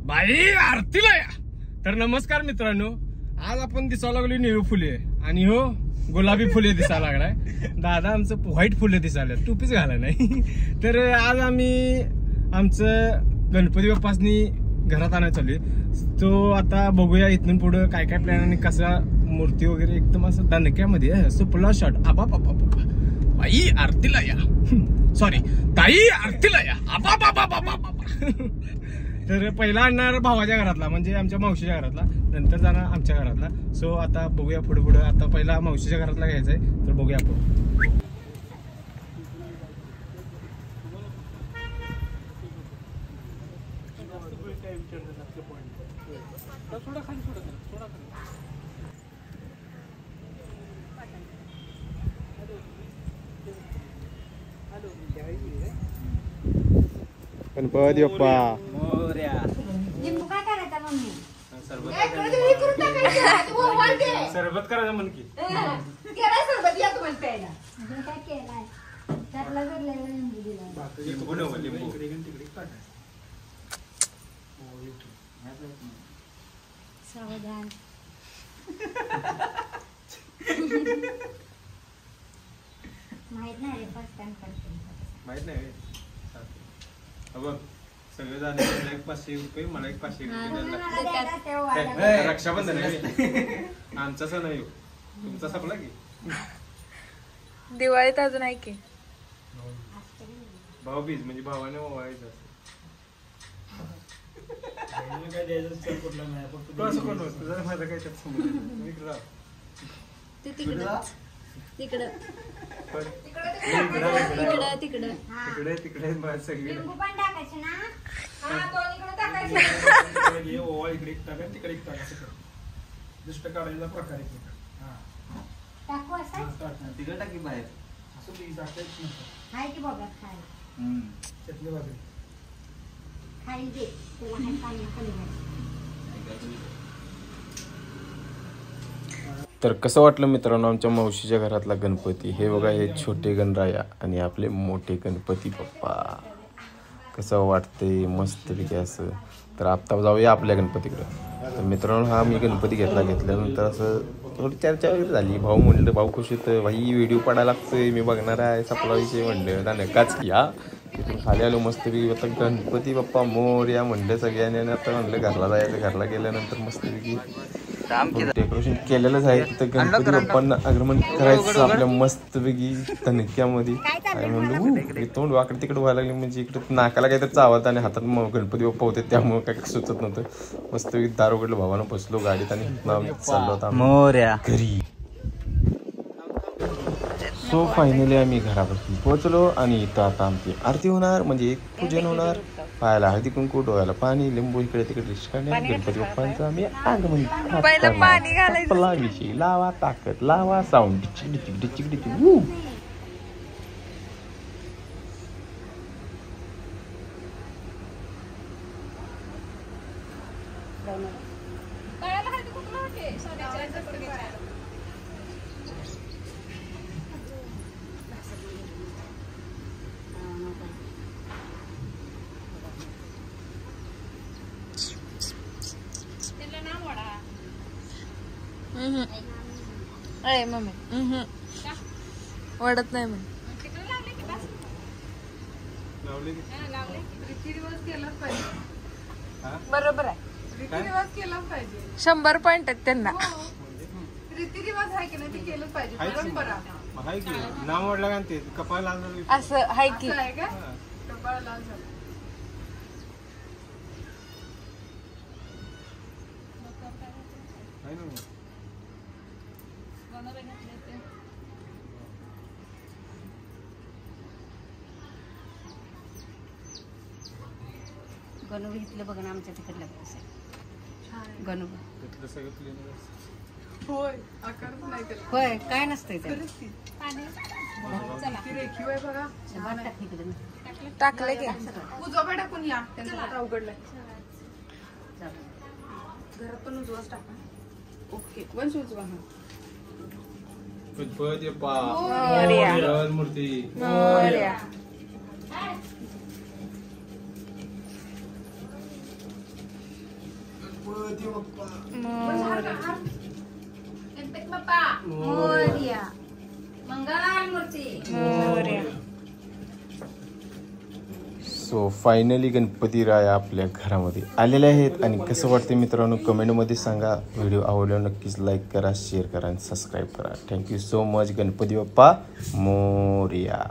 बाई आरतीला या. तर नमस्कार मित्रांनो, आज आपण दिसायला लागलो निळू फुले आणि हो गुलाबी फुले दिसायला लागलाय. दादा आमचं व्हाईट फुले दिसायला, टोपीच घाला नाही. तर आज आम्ही आमचं गणपती बाप्पासनी घरात आणायला चालू. तो आता बघूया इथून पुढे काय काय प्लॅन आणि कसा मूर्ती वगैरे एकदम असं दणक्यामध्ये सुपला शॉट. आबा बाबा बाबा बाई आरतीला या, सॉरी ताई आरतीला या. आबा बाबा बाबा बाबा. तर पहिला आणणार भावाच्या घरातला, म्हणजे आमच्या मावशीच्या घरातला, नंतर जाणार आमच्या घरातला. सो आता बघूया पुढे पुढे. आता पहिला मावशीच्या घरातला घ्यायचा आहे, तर बघूया आपण. गणपती बाप्पा मोरया. लिंबू काय करायचा मम्मी? सरबत करायचं म्हण की. सरबत या तुम्हाला प्यायला. काय केलाय त्यातला भरलेला लिंबू दिला. लिंबू नव लिंबू. सावधान. माहित नाही रे, फर्स्ट टाइम करते. माहित नाही बघ. सगळे झाले. मला एक 500 रुपये, मला एक 500 रुपये. रक्षाबंधन आहे आमचा सण आहे, तुमचा सपला की दिवाळीत अजून आहे की भाऊबीज, म्हणजे भावाने ओवाळायचं. माझं काय त्यात समज तिकडं तिकडे तिकडे सगळी लिंबू पण टाकायचे ना. ओवाळ इकडे टाका, तिकडे टाका. दुष्ट काढायचा प्रकार टाकू असं तिकडे टाकी बाहेर असं प्लीज टाकायचं हाय की बघा. खाय चटणी बाजू खाई दे तुला. हाय पाणी खाली. तर कसं वाटलं मित्रांनो आमच्या मावशीच्या घरातला गणपती? हे बघा, हे छोटे गणराया आणि आपले मोठे गणपती बाप्पा. कसं वाटतंय मस्तपैकी असं. तर आता जाऊया आपल्या गणपतीकडं. तर मित्रांनो हा मी गणपती घेतल्यानंतर असं थोडी चर्चा वगैरे झाली. भाऊ म्हणलं, भाऊ खुश होतं, भाई व्हिडिओ पाडायला लागतोय, मी बघणार आहे सपला विषय म्हणलं. नकाच की हा. तिथून खाली आलो मस्तपैकी. आता गणपती बाप्पा मोरया म्हणलं सगळ्यांनी. आणि आता म्हणलं घरला जायचं. घरला गेल्यानंतर मस्तपैकी डेकोरेशन केलेलंच आहे. तर गणपती बाप्पांना आगमन करायचं आपल्या मस्तपैकी तणक्यामध्ये. काय म्हणलं तोंड वाकडे तिकडे व्हायला लागले, म्हणजे इकडे नाकाला काहीतरी चावत आणि हातात गणपती बाप्पा होते, त्यामुळे काही सुचत नव्हतं. मस्तपैकी दार उघडलं, भावानं बसलो गाडीत आणि चाललो होता घरी. सो फायनली आम्ही घरापासून पोहोचलो आणि इथं आता आमची आरती होणार, म्हणजे एक पूजन होणार. पायाला हळदी कुंकू, डोळ्याला पाणी, लिंबू इकडे तिकडे रिस्काने गणपती बाप्पांचं आम्ही आगमन आपला विषय लावा, ताकद लावा, साऊंड डिचिक डिचिक डिचिक डिचिक. अरे मम्मी वाढत नाही मग. बरोबर आहे. रीतिरिवाज केलाच पाहिजे. 100 पॉइंट आहेत त्यांना. रीतिरिवाज आहे की नाही ते केलंच पाहिजे. परंपरा आहे की नाव वाढला का ते कपाळ लाल असं आहे की. आहे का कपाळ लाल झालं. गणू घेतलं बघा ना आमच्या तिकडल्या. गणू होय आकारच नाही त्याला. होय काय नसतंय त्याला. रेखीव आहे बघा. टाकले की उजवा टाकून या. त्यांचं आता उघडलंय. घरात पण उजवाच टाका. ओके वंश उजवा. हा गणपती बाप्पा मूर्ती. गणपती बाप्पा मोरया. मंगळमूर्ती. सो फायनली गणपती राया आपल्या घरामध्ये आलेले आहेत आणि कसं वाटते मित्रांनो कमेंटमध्ये सांगा. व्हिडिओ आवडल्यावर नक्कीच लाईक करा, शेअर करा आणि सबस्क्राईब करा. Thank you so much. Ganpati Bappa Morya.